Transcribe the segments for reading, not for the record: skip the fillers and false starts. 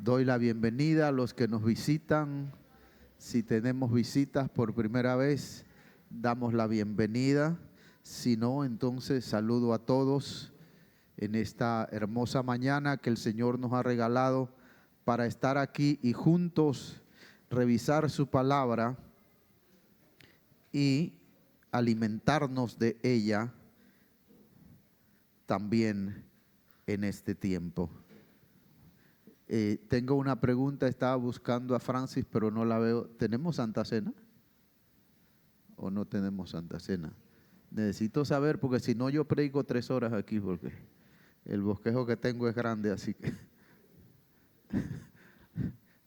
Doy la bienvenida a los que nos visitan. Si tenemos visitas por primera vez, damos la bienvenida. Si no, entonces saludo a todos en esta hermosa mañana que el Señor nos ha regalado para estar aquí y juntos revisar su palabra y alimentarnos de ella también en este tiempo. Tengo una pregunta, estaba buscando a Francis, pero no la veo. ¿Tenemos Santa Cena? ¿O no tenemos Santa Cena? Necesito saber, porque si no yo predico 3 horas aquí, porque el bosquejo que tengo es grande, así que...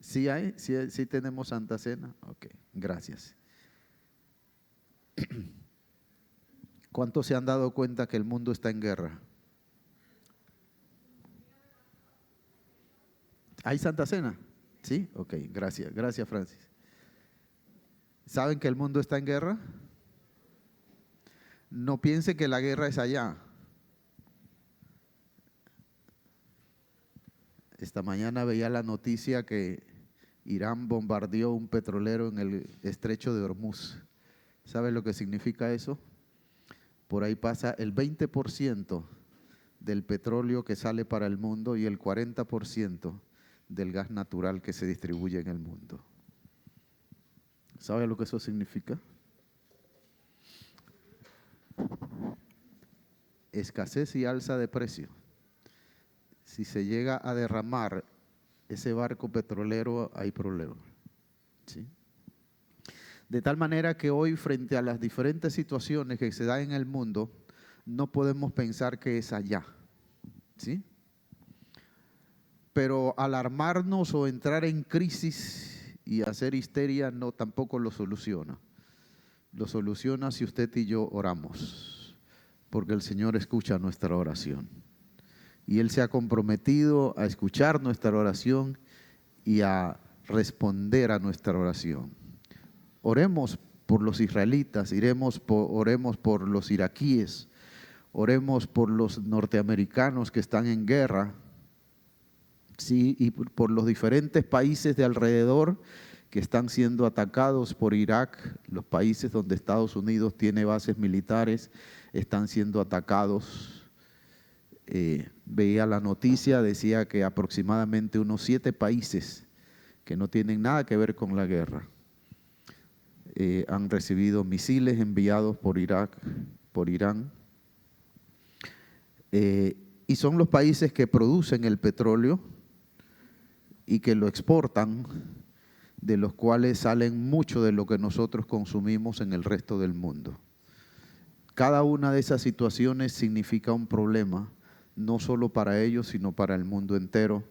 ¿Sí hay? ¿Sí tenemos Santa Cena? Ok, gracias. ¿Cuántos se han dado cuenta que el mundo está en guerra? ¿Hay Santa Cena? ¿Sí? Ok, gracias. Gracias, Francis. ¿Saben que el mundo está en guerra? No piense que la guerra es allá. Esta mañana veía la noticia que Irán bombardeó un petrolero en el estrecho de Hormuz. ¿Sabe lo que significa eso? Por ahí pasa el 20% del petróleo que sale para el mundo y el 40% del gas natural que se distribuye en el mundo. ¿Sabe lo que eso significa? Escasez y alza de precio. Si se llega a derramar ese barco petrolero, hay problema. ¿Sí? De tal manera que hoy, frente a las diferentes situaciones que se dan en el mundo, no podemos pensar que es allá. ¿Sí? Pero alarmarnos o entrar en crisis y hacer histeria no tampoco lo soluciona. Lo soluciona si usted y yo oramos, porque el Señor escucha nuestra oración. Y Él se ha comprometido a escuchar nuestra oración y a responder a nuestra oración. Oremos por los israelitas, oremos por los iraquíes, oremos por los norteamericanos que están en guerra, sí, y por los diferentes países de alrededor que están siendo atacados por Irak. Los países donde Estados Unidos tiene bases militares están siendo atacados. Veía la noticia, decía que aproximadamente unos 7 países que no tienen nada que ver con la guerra han recibido misiles enviados por Irak, por Irán. Y son los países que producen el petróleo y que lo exportan, de los cuales salen mucho de lo que nosotros consumimos en el resto del mundo. Cada una de esas situaciones significa un problema, no solo para ellos, sino para el mundo entero.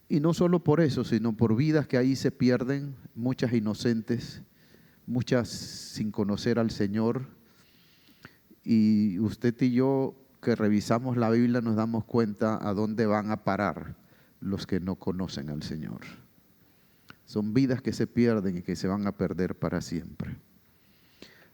Y no solo por eso, sino por vidas que ahí se pierden, muchas inocentes, muchas sin conocer al Señor. Y usted y yo, que revisamos la Biblia, nos damos cuenta a dónde van a parar los que no conocen al Señor. Son vidas que se pierden y que se van a perder para siempre.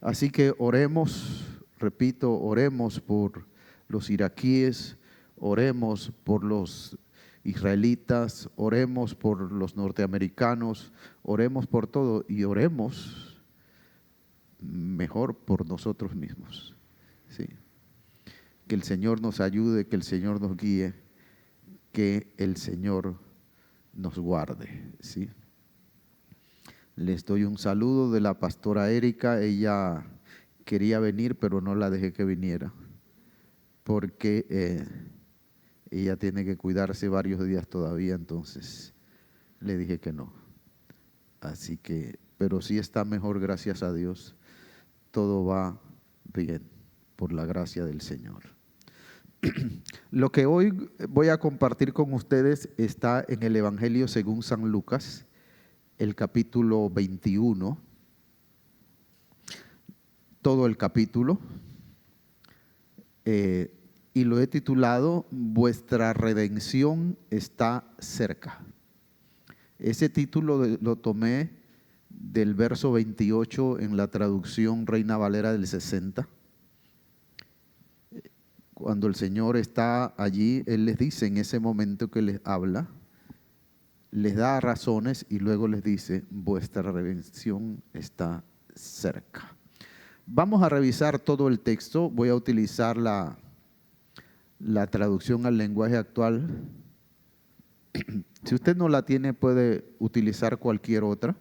Así que oremos, repito, oremos por los iraquíes, oremos por los israelitas, oremos por los norteamericanos, oremos por todo y oremos mejor por nosotros mismos. ¿Sí? Que el Señor nos ayude, que el Señor nos guíe, que el Señor nos guarde. ¿Sí? Les doy un saludo de la pastora Erika. Ella quería venir, pero no la dejé que viniera, porque ella tiene que cuidarse varios días todavía, entonces le dije que no. Así que, pero sí está mejor, gracias a Dios. Todo va bien, por la gracia del Señor. Lo que hoy voy a compartir con ustedes está en el Evangelio según San Lucas, el capítulo 21, todo el capítulo, y lo he titulado Vuestra redención está cerca. Ese título lo tomé del verso 28 en la traducción Reina Valera del 60. Cuando el Señor está allí, Él les dice en ese momento que les habla, les da razones y luego les dice, vuestra redención está cerca. Vamos a revisar todo el texto. Voy a utilizar la traducción al lenguaje actual. Si usted no la tiene, puede utilizar cualquier otra.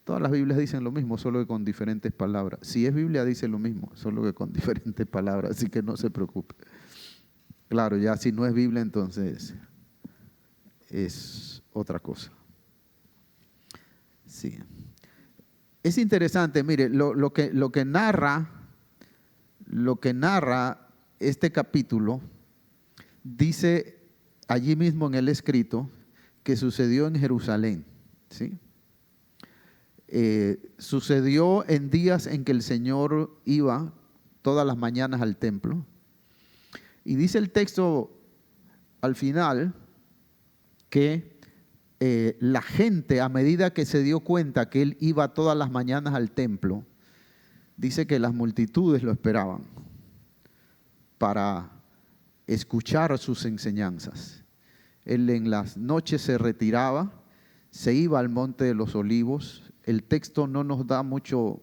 Todas las Biblias dicen lo mismo, solo que con diferentes palabras. Si es Biblia, dice lo mismo, solo que con diferentes palabras, así que no se preocupe. Claro, ya si no es Biblia, entonces es otra cosa. Sí. Es interesante, mire, lo que narra este capítulo, dice allí mismo en el escrito que sucedió en Jerusalén, ¿sí? Sucedió en días en que el Señor iba todas las mañanas al templo. Y dice el texto al final que la gente, a medida que se dio cuenta que Él iba todas las mañanas al templo, dice que las multitudes lo esperaban para escuchar sus enseñanzas. Él en las noches se retiraba, se iba al Monte de los Olivos. El texto no nos da mucha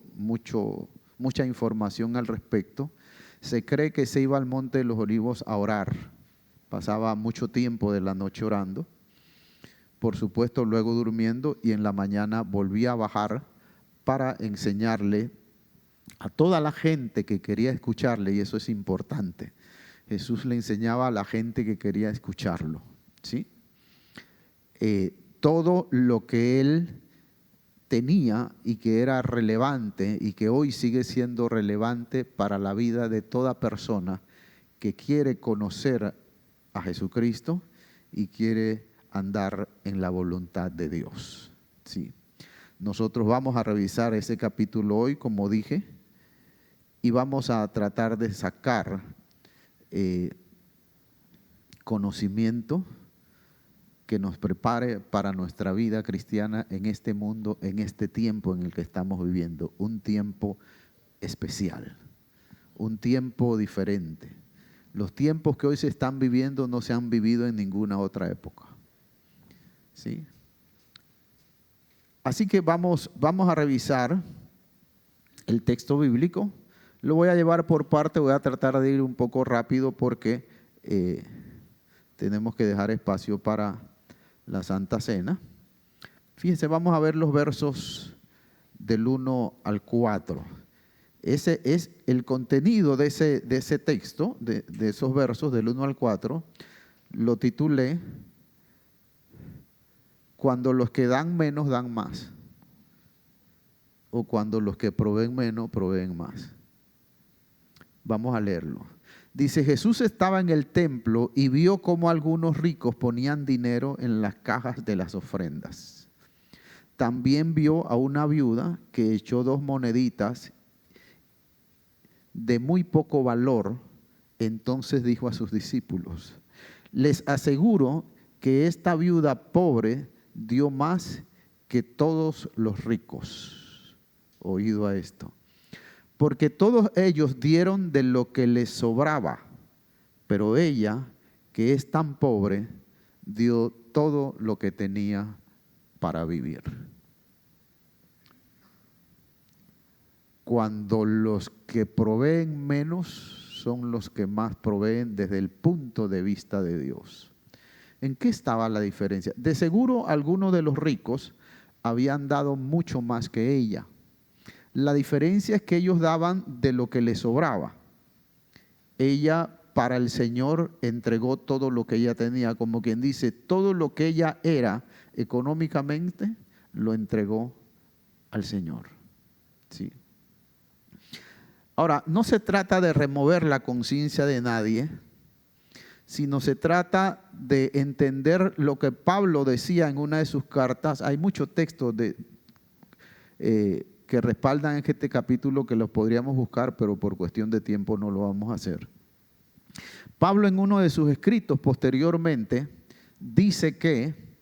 información al respecto. Se cree que se iba al Monte de los Olivos a orar. Pasaba mucho tiempo de la noche orando. Por supuesto, luego durmiendo, y en la mañana volvía a bajar para enseñarle a toda la gente que quería escucharle, y eso es importante. Jesús le enseñaba a la gente que quería escucharlo, ¿sí? Todo lo que Él tenía y que era relevante y que hoy sigue siendo relevante para la vida de toda persona que quiere conocer a Jesucristo y quiere andar en la voluntad de Dios. Sí. Nosotros vamos a revisar ese capítulo hoy, como dije, y vamos a tratar de sacar conocimiento que nos prepare para nuestra vida cristiana en este mundo, en este tiempo en el que estamos viviendo. Un tiempo especial, un tiempo diferente. Los tiempos que hoy se están viviendo no se han vivido en ninguna otra época. ¿Sí? Así que vamos a revisar el texto bíblico. Lo voy a llevar por parte, voy a tratar de ir un poco rápido porque tenemos que dejar espacio para la Santa Cena. Fíjense, vamos a ver los versos del 1 al 4. Ese es el contenido de ese texto, de esos versos del 1 al 4. Lo titulé Cuando los que dan menos dan más, o cuando los que proveen menos proveen más. Vamos a leerlo. Dice, Jesús estaba en el templo y vio cómo algunos ricos ponían dinero en las cajas de las ofrendas. También vio a una viuda que echó 2 moneditas de muy poco valor. Entonces dijo a sus discípulos, les aseguro que esta viuda pobre dio más que todos los ricos. Oído a esto. Porque todos ellos dieron de lo que les sobraba, pero ella, que es tan pobre, dio todo lo que tenía para vivir. Cuando los que proveen menos son los que más proveen desde el punto de vista de Dios. ¿En qué estaba la diferencia? De seguro algunos de los ricos habían dado mucho más que ella. La diferencia es que ellos daban de lo que les sobraba. Ella para el Señor entregó todo lo que ella tenía, como quien dice, todo lo que ella era económicamente lo entregó al Señor. Sí. Ahora, no se trata de remover la conciencia de nadie, sino se trata de entender lo que Pablo decía en una de sus cartas. Hay muchos textos que respaldan este capítulo que los podríamos buscar, pero por cuestión de tiempo no lo vamos a hacer. Pablo en uno de sus escritos posteriormente dice que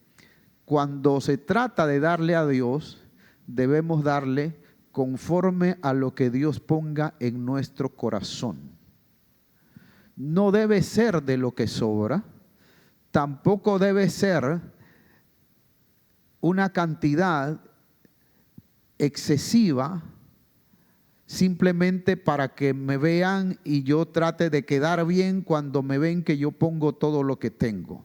cuando se trata de darle a Dios, debemos darle conforme a lo que Dios ponga en nuestro corazón. No debe ser de lo que sobra, tampoco debe ser una cantidad excesiva simplemente para que me vean y yo trate de quedar bien cuando me ven que yo pongo todo lo que tengo.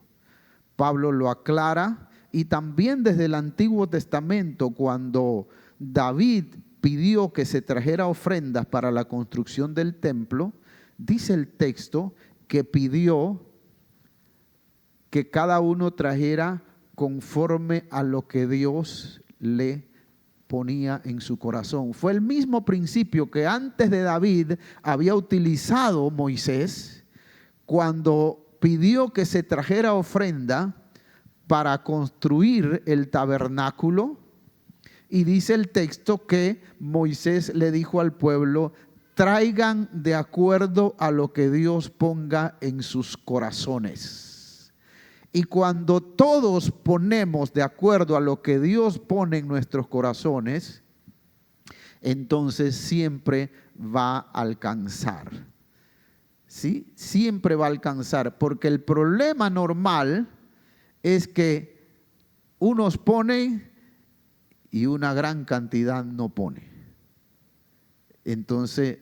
Pablo lo aclara, y también desde el Antiguo Testamento, cuando David pidió que se trajera ofrendas para la construcción del templo, dice el texto que pidió que cada uno trajera conforme a lo que Dios le ponía en su corazón. Fue el mismo principio que antes de David había utilizado Moisés cuando pidió que se trajera ofrenda para construir el tabernáculo. Y dice el texto que Moisés le dijo al pueblo: traigan de acuerdo a lo que Dios ponga en sus corazones. Y cuando todos ponemos de acuerdo a lo que Dios pone en nuestros corazones, entonces siempre va a alcanzar. ¿Sí? Siempre va a alcanzar, porque el problema normal es que unos ponen y una gran cantidad no pone. Entonces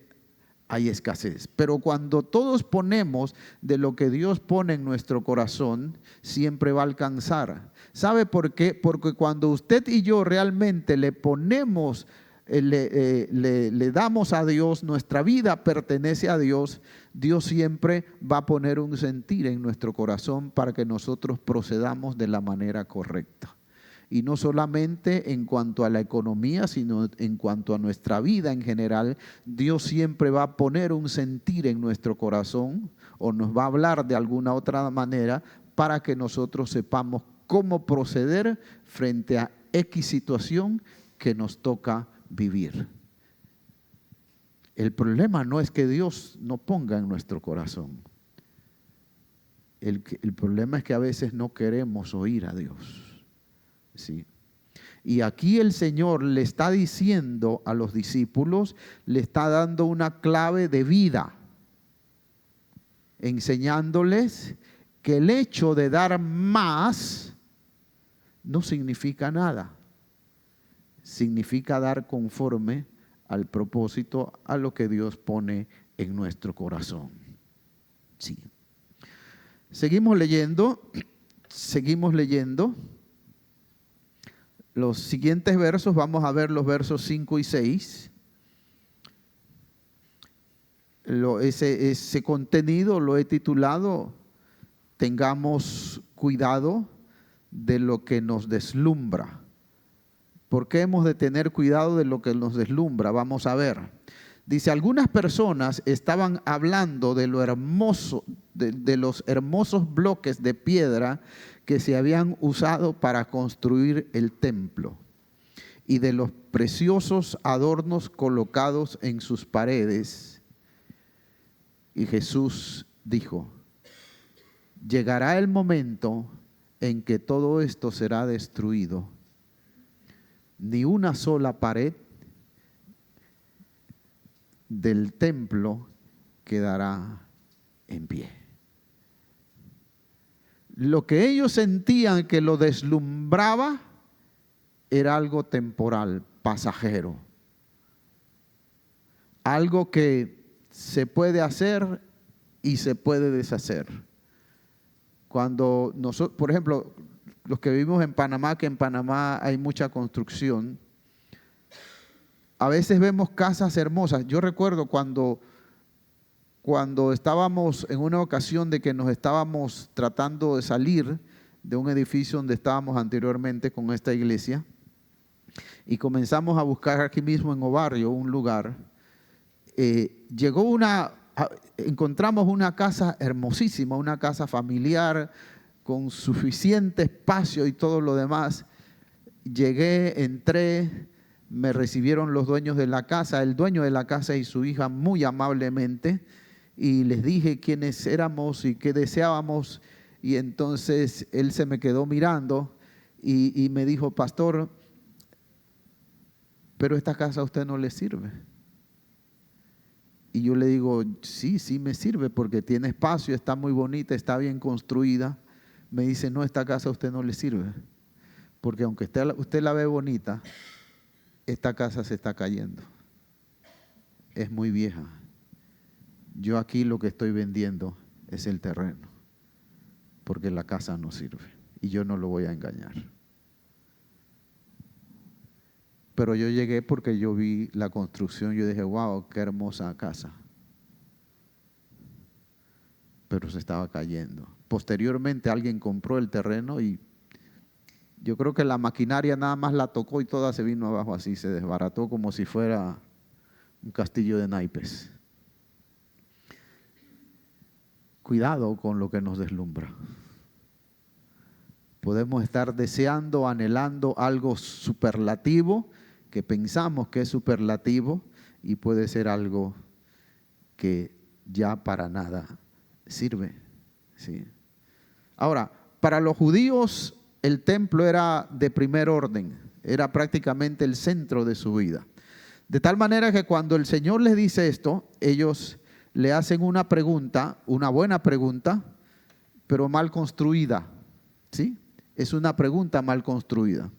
hay escasez. Pero cuando todos ponemos de lo que Dios pone en nuestro corazón, siempre va a alcanzar. ¿Sabe por qué? Porque cuando usted y yo realmente le ponemos, le damos a Dios, nuestra vida pertenece a Dios, Dios siempre va a poner un sentir en nuestro corazón para que nosotros procedamos de la manera correcta. Y no solamente en cuanto a la economía, sino en cuanto a nuestra vida en general, Dios siempre va a poner un sentir en nuestro corazón o nos va a hablar de alguna otra manera para que nosotros sepamos cómo proceder frente a X situación que nos toca vivir. El problema no es que Dios no ponga en nuestro corazón. El problema es que a veces no queremos oír a Dios. Sí. Y aquí el Señor le está diciendo a los discípulos, le está dando una clave de vida, enseñándoles que el hecho de dar más no significa nada. Significa dar conforme al propósito, a lo que Dios pone en nuestro corazón. Sí. Seguimos leyendo. Los siguientes versos, vamos a ver los versos 5 y 6. Ese contenido lo he titulado: tengamos cuidado de lo que nos deslumbra. ¿Por qué hemos de tener cuidado de lo que nos deslumbra? Vamos a ver. Dice: algunas personas estaban hablando de lo hermoso, de los hermosos bloques de piedra que se habían usado para construir el templo y de los preciosos adornos colocados en sus paredes. Y Jesús dijo: llegará el momento en que todo esto será destruido. Ni una sola pared del templo quedará en pie. Lo que ellos sentían que lo deslumbraba era algo temporal, pasajero. Algo que se puede hacer y se puede deshacer. Cuando nosotros, por ejemplo, los que vivimos en Panamá, que en Panamá hay mucha construcción, a veces vemos casas hermosas. Yo recuerdo cuando estábamos en una ocasión de que nos estábamos tratando de salir de un edificio donde estábamos anteriormente con esta iglesia, y comenzamos a buscar aquí mismo en Obarrio un lugar, encontramos una casa hermosísima, una casa familiar con suficiente espacio y todo lo demás. Llegué, entré, me recibieron los dueños de la casa, el dueño de la casa y su hija muy amablemente, y les dije quiénes éramos y qué deseábamos, y entonces él se me quedó mirando y me dijo: pastor, pero esta casa a usted no le sirve. Y yo le digo: sí me sirve porque tiene espacio, está muy bonita, está bien construida. Me dice: no, esta casa a usted no le sirve Porque aunque usted la ve bonita, esta casa se está cayendo. Es muy vieja. Yo aquí lo que estoy vendiendo es el terreno, porque la casa no sirve y yo no lo voy a engañar. Pero yo llegué porque yo vi la construcción, yo dije, wow, qué hermosa casa. Pero se estaba cayendo. Posteriormente alguien compró el terreno y yo creo que la maquinaria nada más la tocó y toda se vino abajo así, se desbarató como si fuera un castillo de naipes. Cuidado con lo que nos deslumbra. Podemos estar deseando, anhelando algo superlativo, que pensamos que es superlativo, y puede ser algo que ya para nada sirve. ¿Sí? Ahora, para los judíos el templo era de primer orden, era prácticamente el centro de su vida. De tal manera que cuando el Señor les dice esto, ellos le hacen una pregunta, una buena pregunta, pero mal construida. ¿Sí? Es una pregunta mal construida.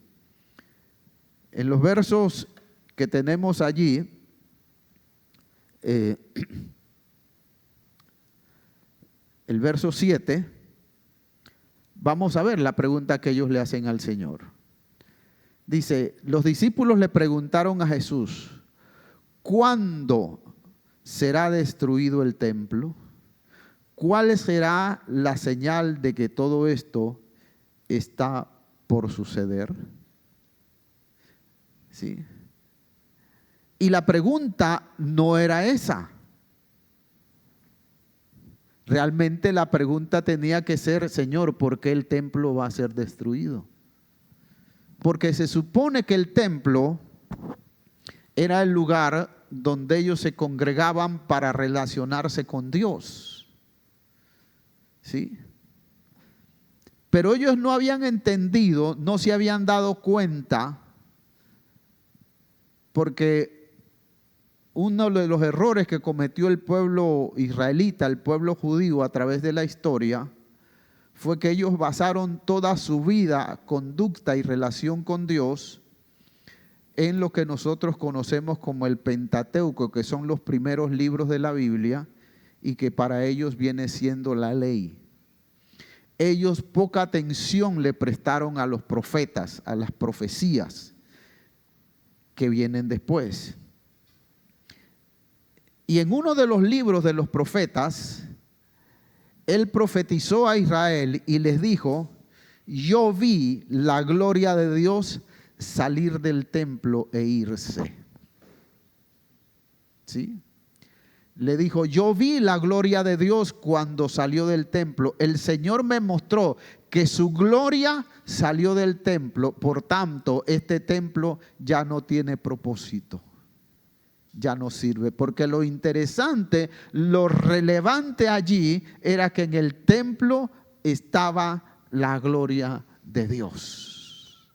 En los versos que tenemos allí, el verso 7, vamos a ver la pregunta que ellos le hacen al Señor. Dice, los discípulos le preguntaron a Jesús, ¿cuándo será destruido el templo? ¿Cuál será la señal de que todo esto está por suceder? ¿Sí? Y la pregunta no era esa. Realmente la pregunta tenía que ser, Señor, ¿por qué el templo va a ser destruido? Porque se supone que el templo era el lugar donde ellos se congregaban para relacionarse con Dios. ¿Sí? Pero ellos no habían entendido, no se habían dado cuenta, porque uno de los errores que cometió el pueblo israelita, el pueblo judío a través de la historia, fue que ellos basaron toda su vida, conducta y relación con Dios en lo que nosotros conocemos como el Pentateuco, que son los primeros libros de la Biblia y que para ellos viene siendo la ley. Ellos poca atención le prestaron a los profetas, a las profecías que vienen después. Y en uno de los libros de los profetas, él profetizó a Israel y les dijo, yo vi la gloria de Dios salir del templo e irse. ¿Sí? Le dijo, yo vi la gloria de Dios cuando salió del templo. El Señor me mostró que su gloria salió del templo. Por tanto, este templo ya no tiene propósito. Ya no sirve. Porque lo interesante, lo relevante allí era que en el templo estaba la gloria de Dios.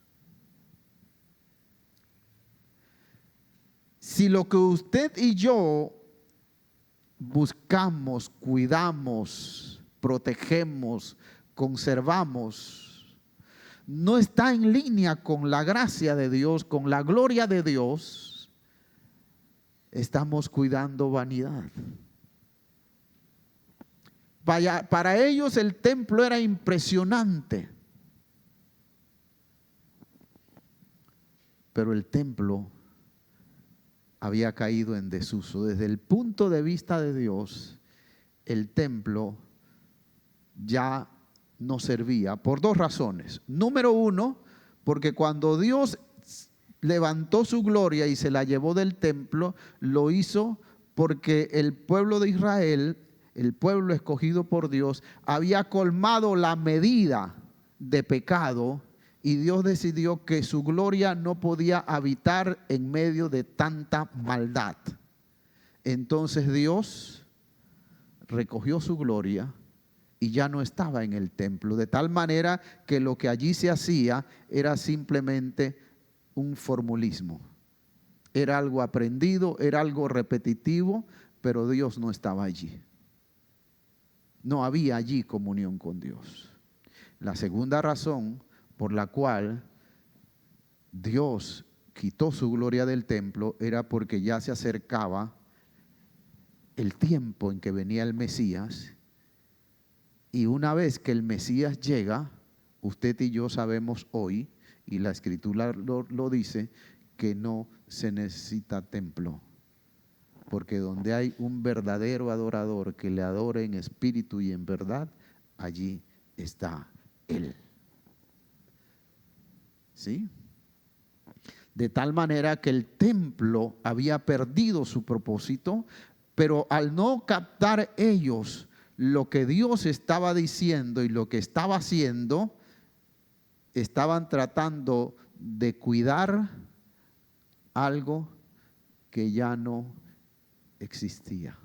Si lo que usted y yo buscamos, cuidamos, protegemos, conservamos, no está en línea con la gracia de Dios, con la gloria de Dios, estamos cuidando vanidad. Para ellos el templo era impresionante, pero el templo había caído en desuso. Desde el punto de vista de Dios, el templo ya no servía por dos razones. Número uno, porque cuando Dios levantó su gloria y se la llevó del templo, lo hizo porque el pueblo de Israel, el pueblo escogido por Dios, había colmado la medida de pecado. Y Dios decidió que su gloria no podía habitar en medio de tanta maldad. Entonces Dios recogió su gloria y ya no estaba en el templo. De tal manera que lo que allí se hacía era simplemente un formulismo. Era algo aprendido, era algo repetitivo, pero Dios no estaba allí. No había allí comunión con Dios. La segunda razón por la cual Dios quitó su gloria del templo era porque ya se acercaba el tiempo en que venía el Mesías, y una vez que el Mesías llega, usted y yo sabemos hoy, y la Escritura lo dice, que no se necesita templo, porque donde hay un verdadero adorador que le adore en espíritu y en verdad, allí está Él. ¿Sí? De tal manera que el templo había perdido su propósito, pero al no captar ellos lo que Dios estaba diciendo y lo que estaba haciendo, estaban tratando de cuidar algo que ya no existía.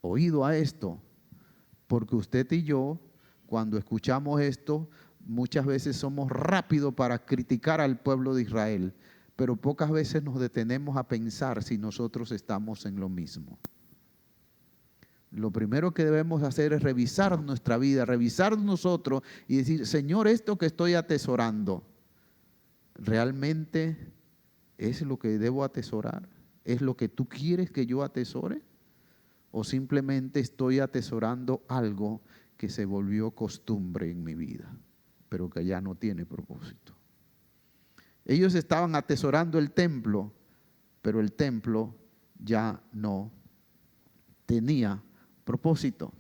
Oído a esto, porque usted y yo, cuando escuchamos esto, muchas veces somos rápidos para criticar al pueblo de Israel, pero pocas veces nos detenemos a pensar si nosotros estamos en lo mismo. Lo primero que debemos hacer es revisar nuestra vida, revisar nosotros y decir, Señor, esto que estoy atesorando, ¿realmente es lo que debo atesorar? ¿Es lo que tú quieres que yo atesore? ¿O simplemente estoy atesorando algo que se volvió costumbre en mi vida, pero que ya no tiene propósito? Ellos estaban atesorando el templo, pero el templo ya no tenía propósito.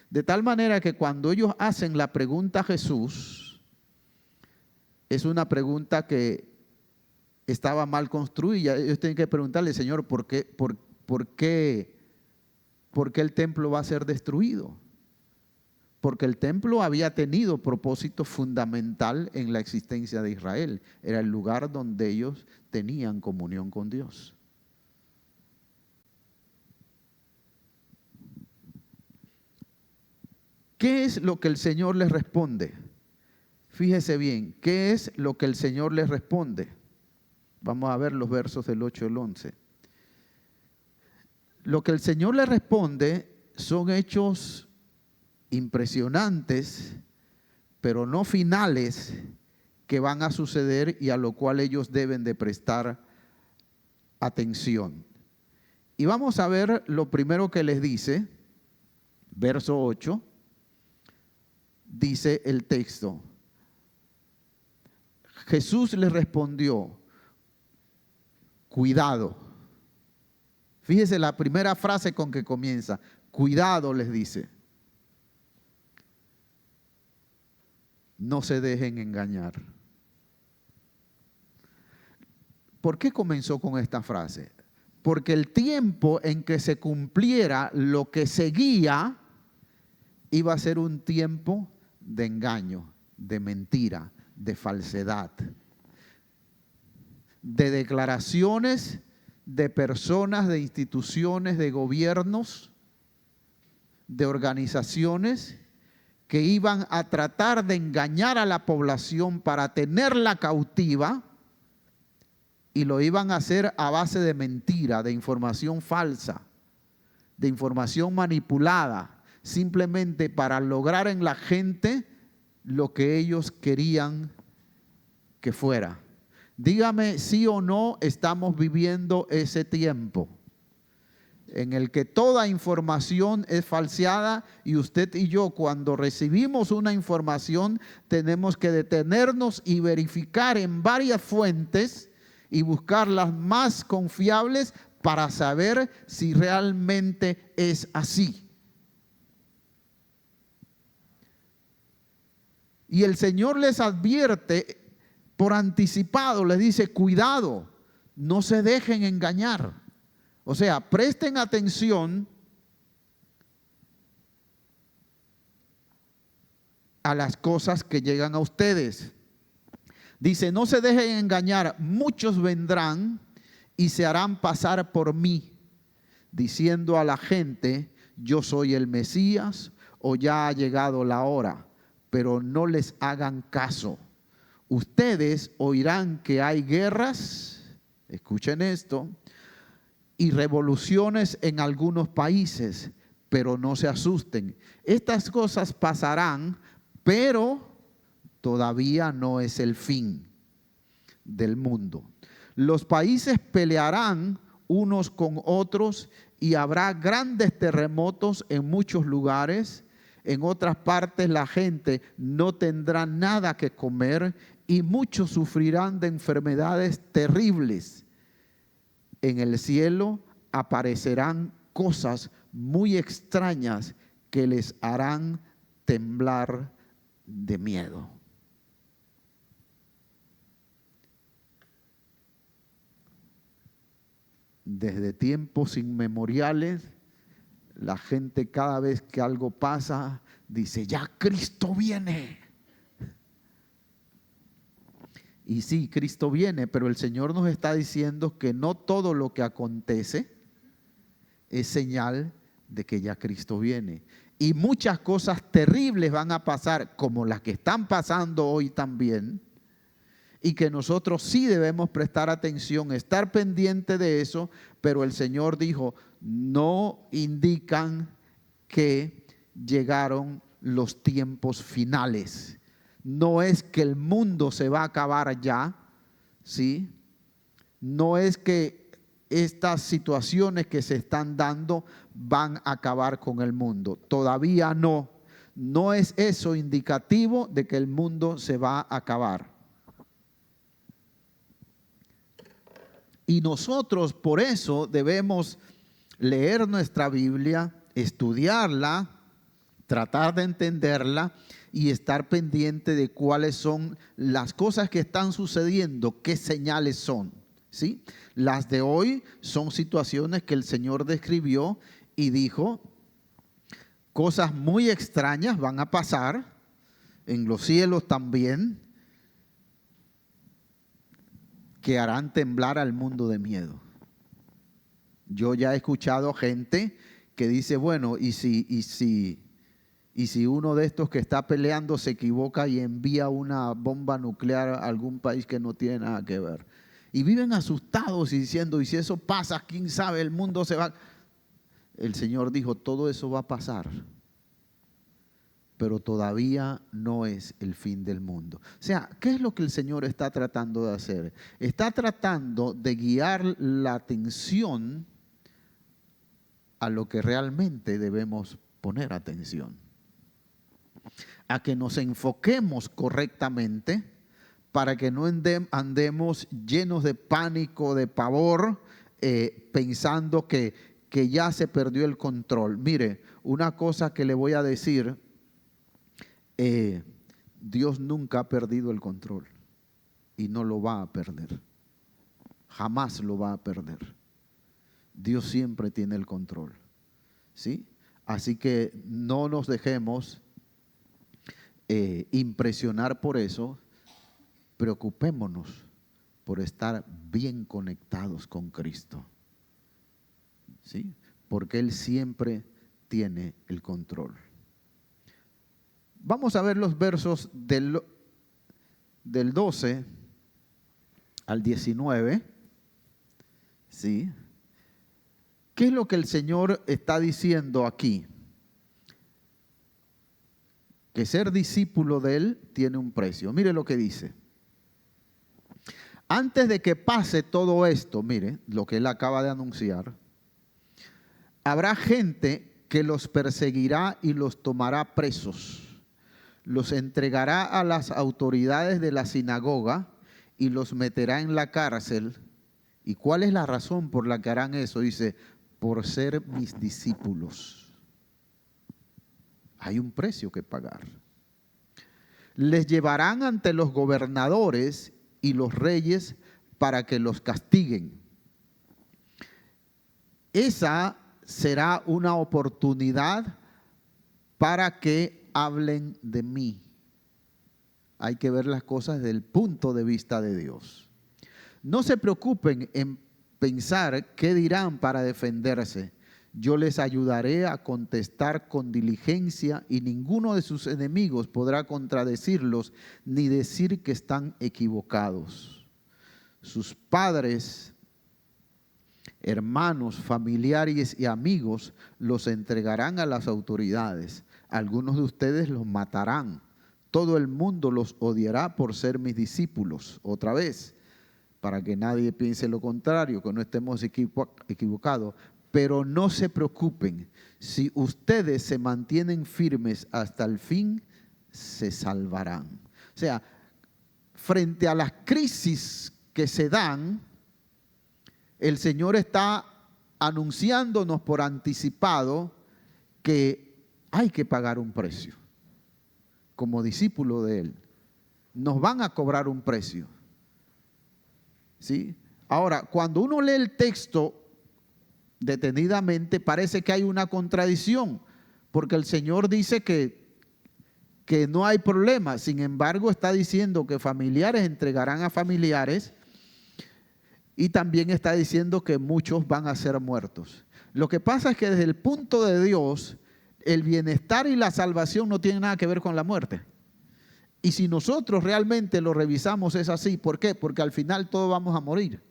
De tal manera que cuando ellos hacen la pregunta a Jesús, es una pregunta que estaba mal construida. Ellos tienen que preguntarle, Señor, ¿por qué el templo va a ser destruido? Porque el templo había tenido propósito fundamental en la existencia de Israel. Era el lugar donde ellos tenían comunión con Dios. ¿Qué es lo que el Señor les responde? Fíjese bien, ¿qué es lo que el Señor les responde? Vamos a ver los versos del 8 al 11. Lo que el Señor les responde son hechos impresionantes, pero no finales, que van a suceder y a lo cual ellos deben de prestar atención. Y vamos a ver lo primero que les dice, verso 8, dice el texto. Jesús les respondió, cuidado. Fíjese la primera frase con que comienza, cuidado les dice. No se dejen engañar. ¿Por qué comenzó con esta frase? Porque el tiempo en que se cumpliera lo que seguía iba a ser un tiempo de engaño, de mentira, de falsedad, de declaraciones de personas, de instituciones, de gobiernos, de organizaciones que iban a tratar de engañar a la población para tenerla cautiva, y lo iban a hacer a base de mentira, de información falsa, de información manipulada, simplemente para lograr en la gente lo que ellos querían que fuera. Dígame sí o no estamos viviendo ese tiempo en el que toda información es falseada, y usted y yo, cuando recibimos una información, tenemos que detenernos y verificar en varias fuentes y buscar las más confiables para saber si realmente es así. Y el Señor les advierte por anticipado, les dice, cuidado, no se dejen engañar. O sea, presten atención a las cosas que llegan a ustedes. Dice, no se dejen engañar, muchos vendrán y se harán pasar por mí, diciendo a la gente, yo soy el Mesías, o ya ha llegado la hora, pero no les hagan caso. Ustedes oirán que hay guerras, escuchen esto, y revoluciones en algunos países, pero no se asusten. Estas cosas pasarán, pero todavía no es el fin del mundo. Los países pelearán unos con otros y habrá grandes terremotos en muchos lugares. En otras partes la gente no tendrá nada que comer y muchos sufrirán de enfermedades terribles. En el cielo aparecerán cosas muy extrañas que les harán temblar de miedo. Desde tiempos inmemoriales, la gente cada vez que algo pasa, dice, ya Cristo viene. Y sí, Cristo viene, pero el Señor nos está diciendo que no todo lo que acontece es señal de que ya Cristo viene. Y muchas cosas terribles van a pasar, como las que están pasando hoy también, y que nosotros sí debemos prestar atención, estar pendiente de eso, pero el Señor dijo, no indican que llegaron los tiempos finales. No es que el mundo se va a acabar ya, ¿sí? No es que estas situaciones que se están dando van a acabar con el mundo. Todavía no. No es eso indicativo de que el mundo se va a acabar. Y nosotros por eso debemos leer nuestra Biblia, estudiarla, tratar de entenderla y estar pendiente de cuáles son las cosas que están sucediendo, qué señales son, ¿sí? Las de hoy son situaciones que el Señor describió y dijo, cosas muy extrañas van a pasar, en los cielos también, que harán temblar al mundo de miedo. Yo ya he escuchado gente que dice, bueno, y si uno de estos que está peleando se equivoca y envía una bomba nuclear a algún país que no tiene nada que ver. Y viven asustados y diciendo, y si eso pasa, quién sabe, el mundo se va. El Señor dijo, todo eso va a pasar, pero todavía no es el fin del mundo. O sea, ¿qué es lo que el Señor está tratando de hacer? Está tratando de guiar la atención a lo que realmente debemos poner atención. A que nos enfoquemos correctamente para que no andemos llenos de pánico, de pavor, pensando que ya se perdió el control. Mire, una cosa que le voy a decir, Dios nunca ha perdido el control y no lo va a perder. Jamás lo va a perder. Dios siempre tiene el control, ¿sí? Así que no nos dejemos impresionar por eso. Preocupémonos por estar bien conectados con Cristo, ¿sí? Porque Él siempre tiene el control. Vamos a ver los versos del 12 al 19, ¿sí? ¿Qué es lo que el Señor está diciendo aquí? Que ser discípulo de Él tiene un precio. Mire lo que dice. Antes de que pase todo esto, mire lo que Él acaba de anunciar, habrá gente que los perseguirá y los tomará presos. Los entregará a las autoridades de la sinagoga y los meterá en la cárcel. ¿Y cuál es la razón por la que harán eso? Dice, por ser mis discípulos. Hay un precio que pagar. Les llevarán ante los gobernadores y los reyes para que los castiguen. Esa será una oportunidad para que hablen de mí. Hay que ver las cosas desde el punto de vista de Dios. No se preocupen en pensar qué dirán para defenderse. Yo les ayudaré a contestar con diligencia y ninguno de sus enemigos podrá contradecirlos ni decir que están equivocados. Sus padres, hermanos, familiares y amigos los entregarán a las autoridades. Algunos de ustedes los matarán. Todo el mundo los odiará por ser mis discípulos. Otra vez, para que nadie piense lo contrario, que no estemos equivocados. Pero no se preocupen, si ustedes se mantienen firmes hasta el fin, se salvarán. O sea, frente a las crisis que se dan, el Señor está anunciándonos por anticipado que hay que pagar un precio. Como discípulo de Él, nos van a cobrar un precio. ¿Sí? Ahora, cuando uno lee el texto detenidamente, parece que hay una contradicción, porque el Señor dice que no hay problema. Sin embargo, está diciendo que familiares entregarán a familiares y también está diciendo que muchos van a ser muertos. Lo que pasa es que desde el punto de Dios, el bienestar y la salvación no tienen nada que ver con la muerte. Y si nosotros realmente lo revisamos es así. ¿Por qué? Porque al final todos vamos a morir.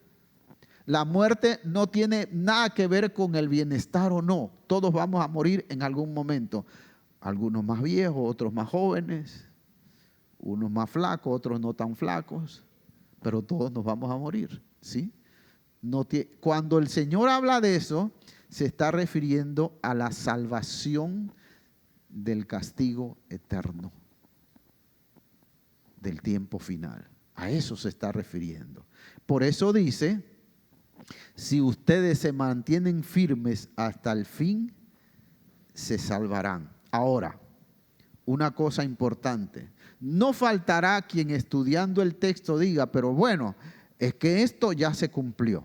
La muerte no tiene nada que ver con el bienestar o no. Todos vamos a morir en algún momento. Algunos más viejos, otros más jóvenes, unos más flacos, otros no tan flacos, pero todos nos vamos a morir, ¿sí? Cuando el Señor habla de eso, se está refiriendo a la salvación del castigo eterno, del tiempo final. A eso se está refiriendo. Por eso dice, si ustedes se mantienen firmes hasta el fin, se salvarán. Ahora, una cosa importante, no faltará quien estudiando el texto diga, pero bueno, es que esto ya se cumplió.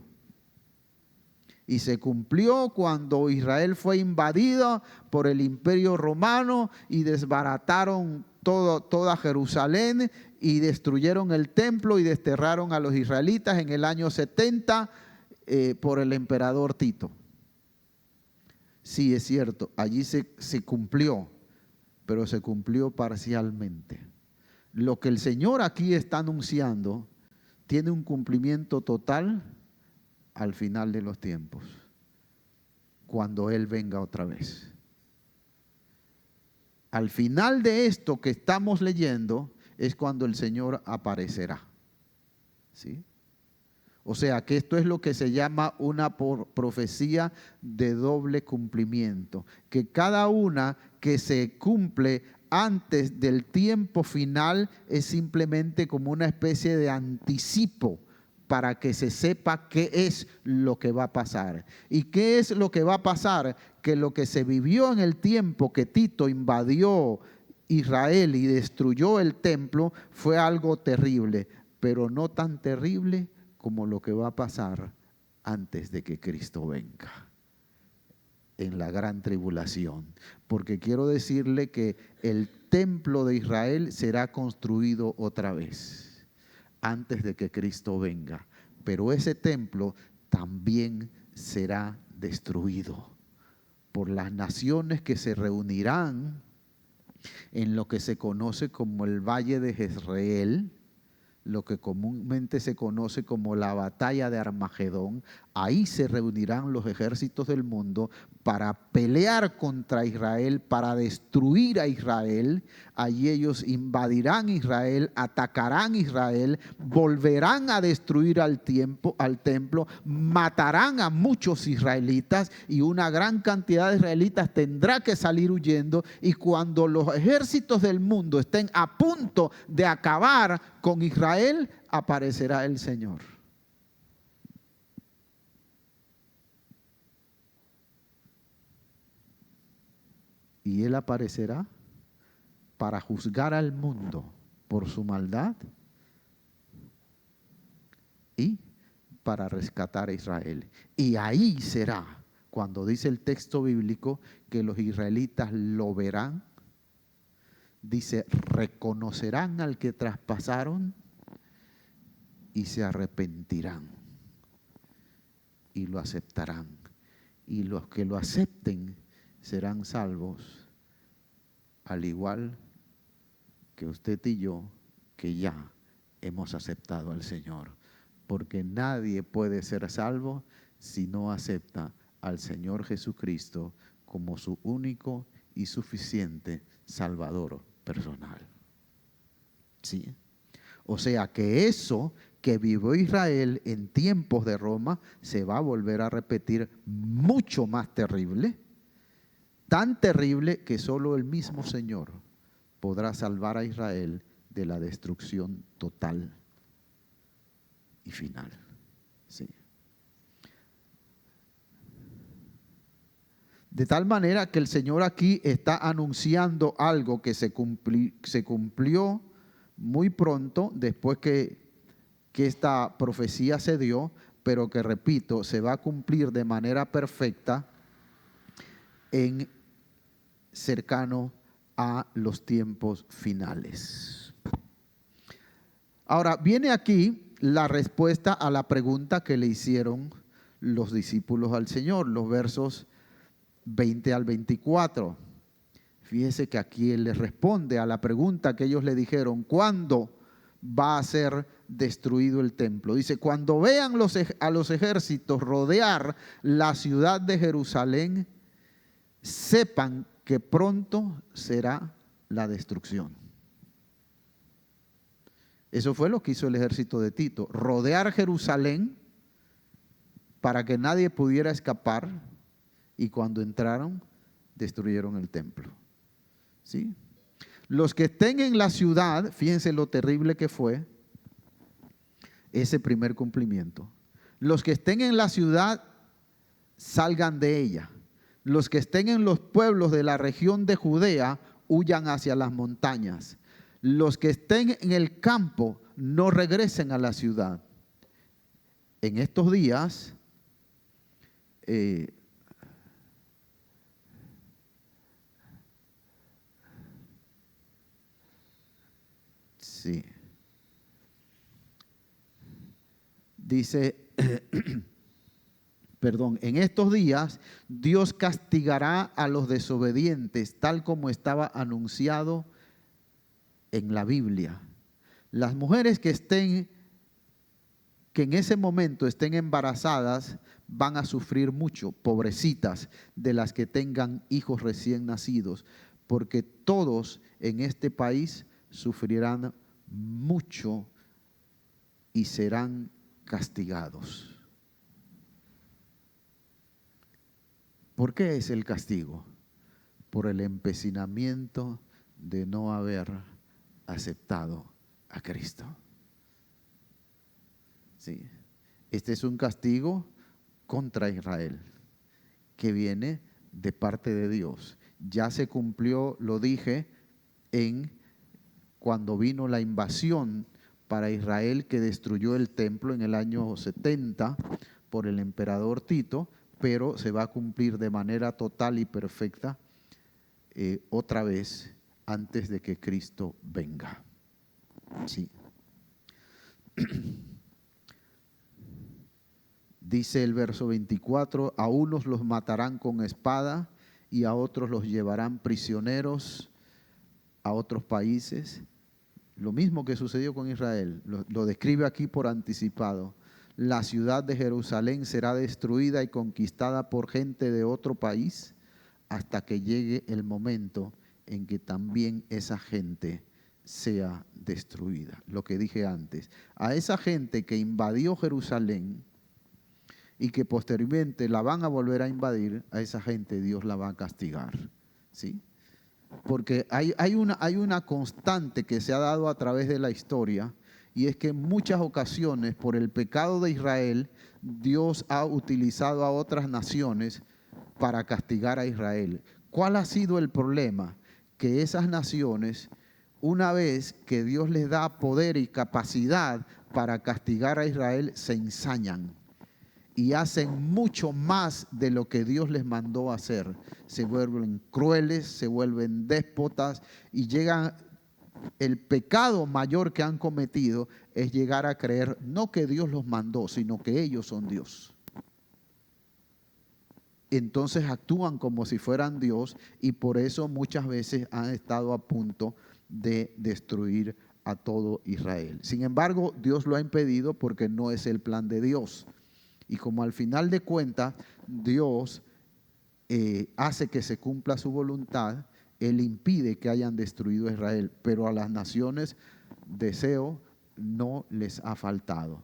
Y se cumplió cuando Israel fue invadido por el Imperio Romano y desbarataron toda Jerusalén y destruyeron el templo y desterraron a los israelitas en el año 70 por el emperador Tito. Sí, es cierto, allí se cumplió, pero se cumplió parcialmente. Lo que el Señor aquí está anunciando tiene un cumplimiento total al final de los tiempos, cuando Él venga otra vez. Al final de esto que estamos leyendo es cuando el Señor aparecerá. ¿Sí? O sea que esto es lo que se llama una profecía de doble cumplimiento, que cada una que se cumple antes del tiempo final es simplemente como una especie de anticipo para que se sepa qué es lo que va a pasar. ¿Y qué es lo que va a pasar? Que lo que se vivió en el tiempo que Tito invadió Israel y destruyó el templo fue algo terrible, pero no tan terrible como lo que va a pasar antes de que Cristo venga, en la gran tribulación. Porque quiero decirle que el templo de Israel será construido otra vez antes de que Cristo venga. Pero ese templo también será destruido por las naciones que se reunirán en lo que se conoce como el Valle de Jezreel, lo que comúnmente se conoce como la batalla de Armagedón. Ahí se reunirán los ejércitos del mundo para pelear contra Israel, para destruir a Israel. Allí ellos invadirán Israel, atacarán Israel, volverán a destruir al templo, matarán a muchos israelitas y una gran cantidad de israelitas tendrá que salir huyendo. Y cuando los ejércitos del mundo estén a punto de acabar con Israel, aparecerá el Señor. Y Él aparecerá para juzgar al mundo por su maldad y para rescatar a Israel. Y ahí será cuando dice el texto bíblico que los israelitas lo verán. Dice, reconocerán al que traspasaron y se arrepentirán y lo aceptarán. Y los que lo acepten serán salvos, al igual que usted y yo, que ya hemos aceptado al Señor. Porque nadie puede ser salvo si no acepta al Señor Jesucristo como su único y suficiente Salvador personal. ¿sí? O sea que eso que vivió Israel en tiempos de Roma se va a volver a repetir mucho más terrible, tan terrible que solo el mismo Señor podrá salvar a Israel de la destrucción total y final. ¿Sí? De tal manera que el Señor aquí está anunciando algo que se cumplió muy pronto después que esta profecía se dio, pero que, repito, se va a cumplir de manera perfecta en cercano a los tiempos finales. Ahora, viene aquí la respuesta a la pregunta que le hicieron los discípulos al Señor, los versos 20 al 24. Fíjese que aquí Él les responde a la pregunta que ellos le dijeron: ¿cuándo va a ser destruido el templo? Dice: cuando vean a los ejércitos rodear la ciudad de Jerusalén, sepan que pronto será la destrucción. Eso fue lo que hizo el ejército de Tito: rodear Jerusalén para que nadie pudiera escapar, y cuando entraron, destruyeron el templo. ¿Sí? Los que estén en la ciudad, fíjense lo terrible que fue ese primer cumplimiento. Los que estén en la ciudad, salgan de ella. Los que estén en los pueblos de la región de Judea, huyan hacia las montañas. Los que estén en el campo, no regresen a la ciudad. En estos días, sí, dice, perdón, en estos días Dios castigará a los desobedientes, tal como estaba anunciado en la Biblia. Las mujeres que en ese momento estén embarazadas van a sufrir mucho, pobrecitas de las que tengan hijos recién nacidos, porque todos en este país sufrirán mucho y serán castigados. ¿Por qué es el castigo? Por el empecinamiento de no haber aceptado a Cristo. Sí. Este es un castigo contra Israel que viene de parte de Dios. Ya se cumplió, lo dije, cuando vino la invasión para Israel, que destruyó el templo en el año 70 por el emperador Tito, pero se va a cumplir de manera total y perfecta otra vez antes de que Cristo venga. Sí. Dice el verso 24: a unos los matarán con espada y a otros los llevarán prisioneros a otros países. Lo mismo que sucedió con Israel, lo describe aquí por anticipado. La ciudad de Jerusalén será destruida y conquistada por gente de otro país hasta que llegue el momento en que también esa gente sea destruida. Lo que dije antes, a esa gente que invadió Jerusalén y que posteriormente la van a volver a invadir, a esa gente Dios la va a castigar, ¿sí? Porque hay una constante que se ha dado a través de la historia, y es que en muchas ocasiones, por el pecado de Israel, Dios ha utilizado a otras naciones para castigar a Israel. ¿Cuál ha sido el problema? Que esas naciones, una vez que Dios les da poder y capacidad para castigar a Israel, se ensañan y hacen mucho más de lo que Dios les mandó a hacer. Se vuelven crueles, se vuelven déspotas y llegan. El pecado mayor que han cometido es llegar a creer no que Dios los mandó, sino que ellos son Dios. Entonces actúan como si fueran Dios, y por eso muchas veces han estado a punto de destruir a todo Israel. Sin embargo, Dios lo ha impedido porque no es el plan de Dios. Y como al final de cuentas Dios hace que se cumpla su voluntad, Él impide que hayan destruido a Israel, pero a las naciones deseo no les ha faltado.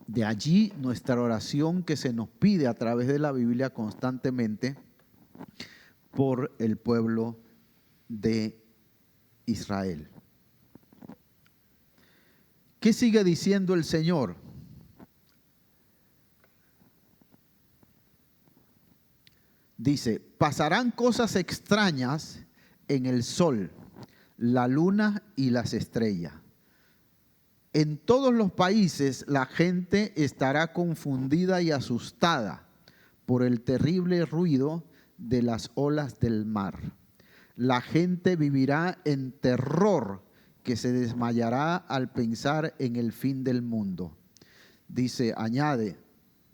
De allí nuestra oración que se nos pide a través de la Biblia constantemente por el pueblo de Israel. ¿Qué sigue diciendo el Señor? Dice, pasarán cosas extrañas en el sol, la luna y las estrellas. En todos los países la gente estará confundida y asustada por el terrible ruido de las olas del mar. La gente vivirá en terror que se desmayará al pensar en el fin del mundo. Dice, añade,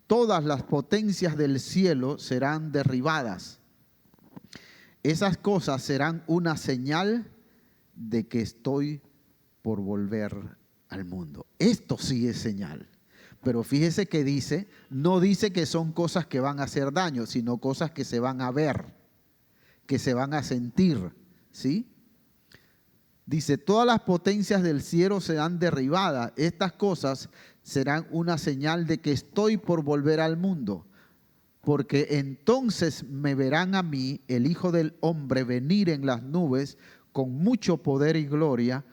todas las potencias del cielo serán derribadas. Esas cosas serán una señal de que estoy por volver al mundo. Esto sí es señal. Pero fíjese que dice, no dice que son cosas que van a hacer daño, sino cosas que se van a ver, que se van a sentir, ¿sí? Dice, todas las potencias del cielo serán derribadas. Estas cosas serán una señal de que estoy por volver al mundo. Porque entonces me verán a mí, el Hijo del Hombre, venir en las nubes con mucho poder y gloria.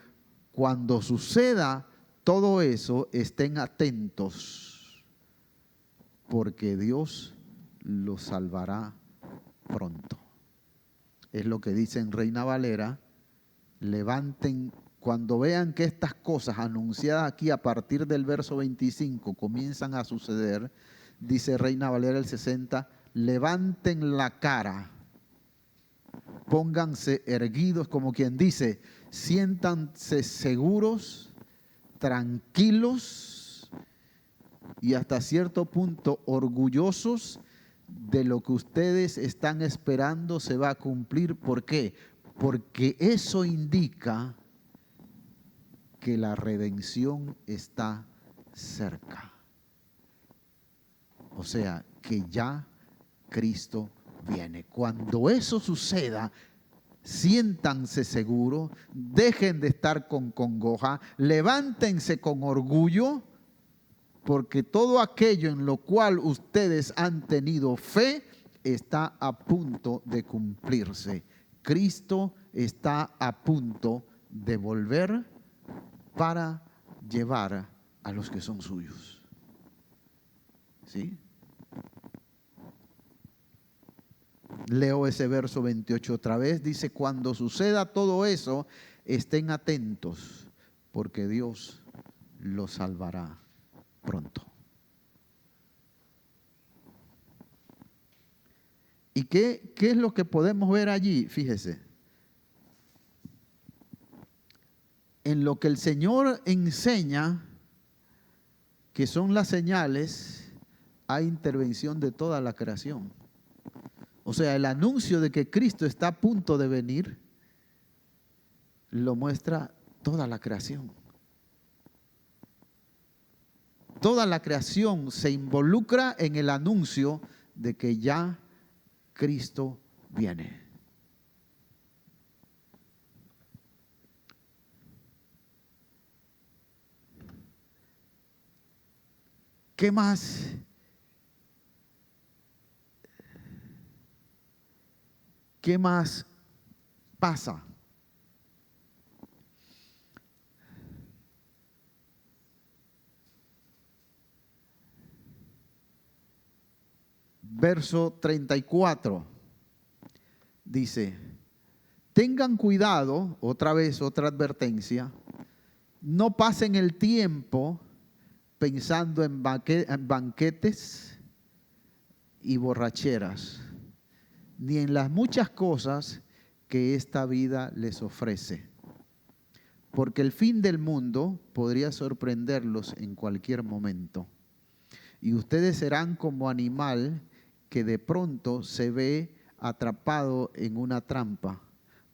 Cuando suceda todo eso, estén atentos, porque Dios los salvará pronto. Es lo que dice en Reina Valera. Levanten, cuando vean que estas cosas anunciadas aquí a partir del verso 25 comienzan a suceder, dice Reina Valera el 60, levanten la cara, pónganse erguidos, como quien dice, siéntanse seguros, tranquilos y hasta cierto punto orgullosos de lo que ustedes están esperando se va a cumplir. ¿Por qué? Porque eso indica que la redención está cerca. O sea, que ya Cristo viene. Cuando eso suceda, siéntanse seguros, dejen de estar con congoja, levántense con orgullo, porque todo aquello en lo cual ustedes han tenido fe está a punto de cumplirse. Cristo está a punto de volver para llevar a los que son suyos. ¿Sí? Leo ese verso 28 otra vez. Dice, cuando suceda todo eso, estén atentos, porque Dios los salvará pronto. ¿Y qué es lo que podemos ver allí? Fíjese. En lo que el Señor enseña, que son las señales, hay intervención de toda la creación. O sea, el anuncio de que Cristo está a punto de venir, lo muestra toda la creación. Toda la creación se involucra en el anuncio de que ya Cristo viene. ¿Qué más? ¿Qué más pasa? Verso 34 dice, tengan cuidado, otra vez otra advertencia, no pasen el tiempo pensando en banquetes y borracheras, ni en las muchas cosas que esta vida les ofrece, porque el fin del mundo podría sorprenderlos en cualquier momento, y ustedes serán como animal que de pronto se ve atrapado en una trampa.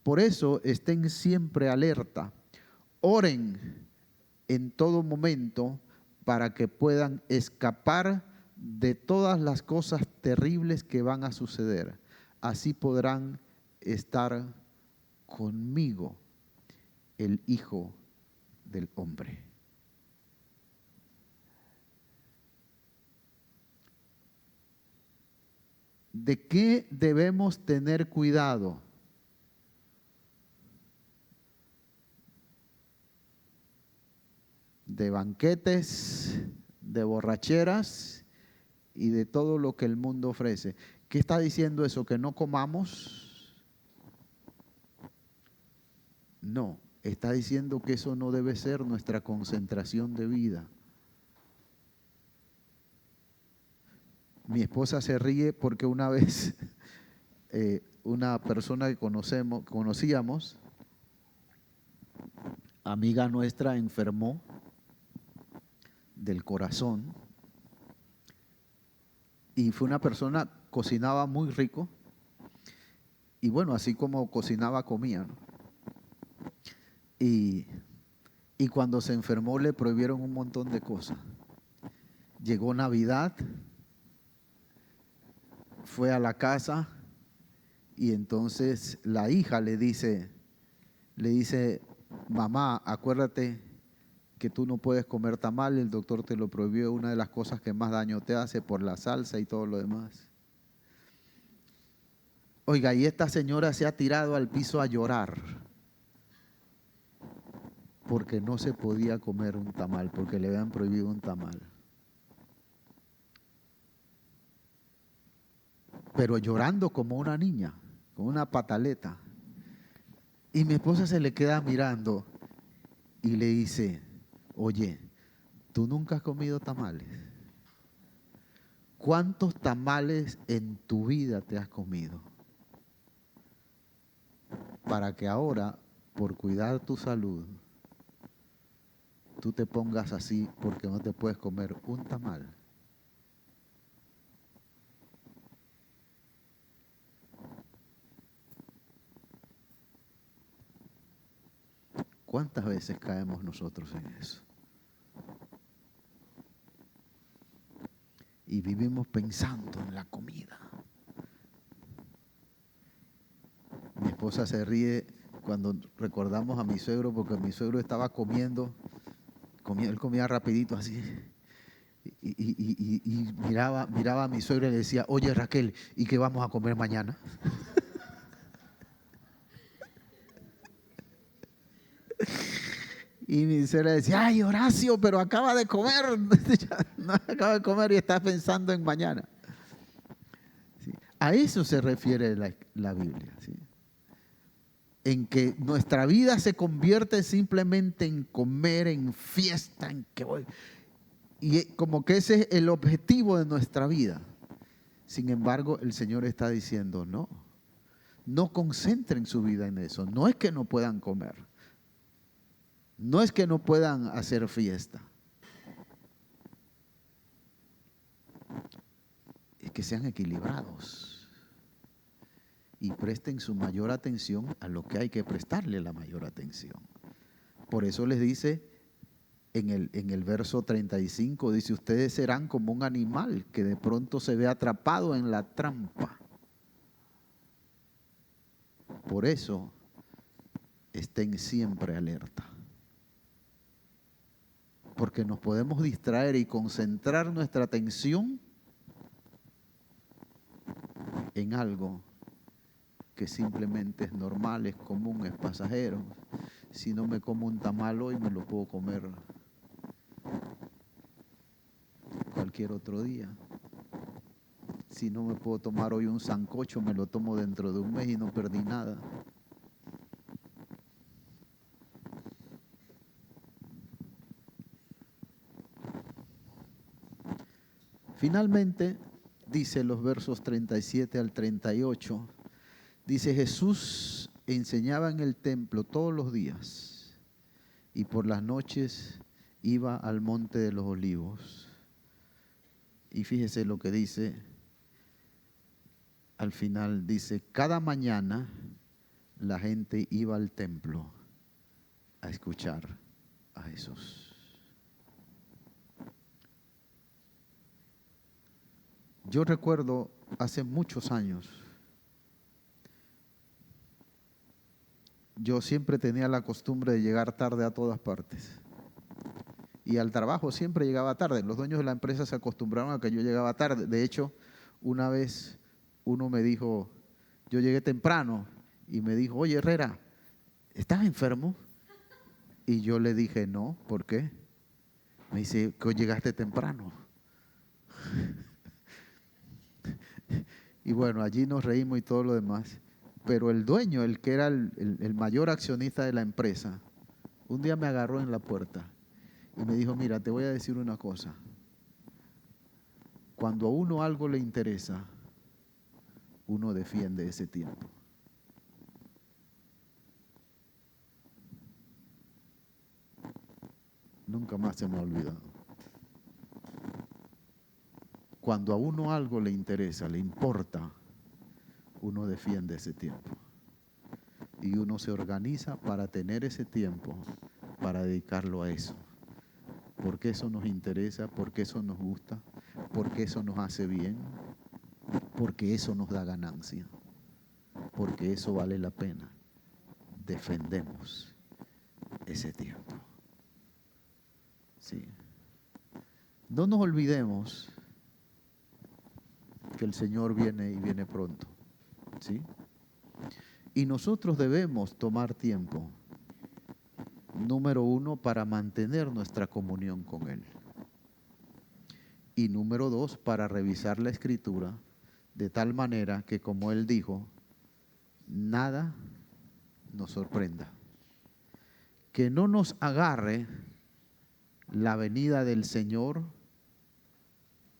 Por eso estén siempre alerta, oren en todo momento para que puedan escapar de todas las cosas terribles que van a suceder. Así podrán estar conmigo el Hijo del Hombre. ¿De qué debemos tener cuidado? De banquetes, de borracheras y de todo lo que el mundo ofrece. ¿Qué está diciendo eso? ¿Que no comamos? No, está diciendo que eso no debe ser nuestra concentración de vida. Mi esposa se ríe porque una vez una persona que conocíamos, amiga nuestra, enfermó del corazón y fue una persona, cocinaba muy rico y bueno, así como cocinaba, comía, ¿no? Y cuando se enfermó le prohibieron un montón de cosas. Llegó Navidad, fue a la casa y entonces la hija le dice, mamá, acuérdate que tú no puedes comer tamal, el doctor te lo prohibió, una de las cosas que más daño te hace por la salsa y todo lo demás. Oiga, y esta señora se ha tirado al piso a llorar porque no se podía comer un tamal, porque le habían prohibido un tamal. Pero llorando como una niña, como una pataleta. Y mi esposa se le queda mirando y le dice, oye, ¿tú nunca has comido tamales? ¿Cuántos tamales en tu vida te has comido? Para que ahora, por cuidar tu salud, tú te pongas así porque no te puedes comer un tamal. ¿Cuántas veces caemos nosotros en eso? Y vivimos pensando en la comida. Mi esposa se ríe cuando recordamos a mi suegro porque mi suegro estaba comiendo, él comía rapidito así. Y miraba a mi suegro y le decía, oye Raquel, ¿y qué vamos a comer mañana? Y mi suegra decía, ay Horacio, pero acaba de comer, no acaba de comer y está pensando en mañana. ¿Sí? A eso se refiere la Biblia, ¿sí? En que nuestra vida se convierte simplemente en comer, en fiesta, en que voy. Y como que ese es el objetivo de nuestra vida. Sin embargo, el Señor está diciendo, no concentren su vida en eso. No es que no puedan comer. No es que no puedan hacer fiesta. Es que sean equilibrados y presten su mayor atención a lo que hay que prestarle la mayor atención. Por eso les dice en el verso 35, dice, ustedes serán como un animal que de pronto se ve atrapado en la trampa. Por eso estén siempre alerta. Porque nos podemos distraer y concentrar nuestra atención en algo que simplemente es normal, es común, es pasajero. Si no me como un tamal hoy, me lo puedo comer cualquier otro día. Si no me puedo tomar hoy un sancocho, me lo tomo dentro de un mes y no perdí nada. Finalmente, dice los versos 37 al 38, dice, Jesús enseñaba en el templo todos los días y por las noches iba al monte de los olivos. Y fíjese lo que dice, al final dice, cada mañana la gente iba al templo a escuchar a Jesús. Yo recuerdo hace muchos años, yo siempre tenía la costumbre de llegar tarde a todas partes. Y al trabajo siempre llegaba tarde. Los dueños de la empresa se acostumbraron a que yo llegaba tarde. De hecho, una vez uno me dijo, yo llegué temprano y me dijo, oye Herrera, ¿estás enfermo? Y yo le dije, no, ¿por qué? Me dice, que hoy llegaste temprano. Y bueno, allí nos reímos y todo lo demás. Pero el dueño, el que era el mayor accionista de la empresa, un día me agarró en la puerta y me dijo, mira, te voy a decir una cosa. Cuando a uno algo le interesa, uno defiende ese tiempo. Nunca más se me ha olvidado. Cuando a uno algo le interesa, le importa, uno defiende ese tiempo. Y uno se organiza para tener ese tiempo, para dedicarlo a eso. Porque eso nos interesa, porque eso nos gusta, porque eso nos hace bien, porque eso nos da ganancia, porque eso vale la pena. Defendemos ese tiempo. Sí. No nos olvidemos que el Señor viene y viene pronto. ¿Sí? Y nosotros debemos tomar tiempo, número uno, para mantener nuestra comunión con Él. Y número dos, para revisar la Escritura de tal manera que, como Él dijo, nada nos sorprenda. Que no nos agarre la venida del Señor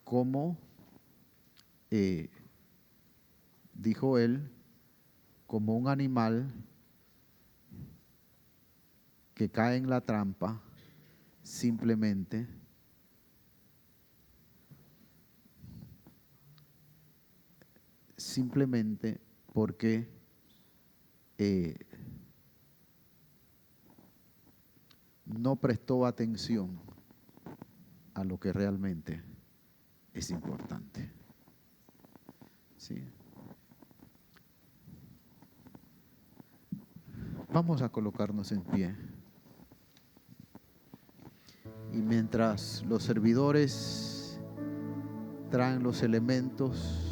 como, dijo Él, como un animal que cae en la trampa simplemente porque no prestó atención a lo que realmente es importante. ¿Sí? Vamos a colocarnos en pie. Y mientras los servidores traen los elementos,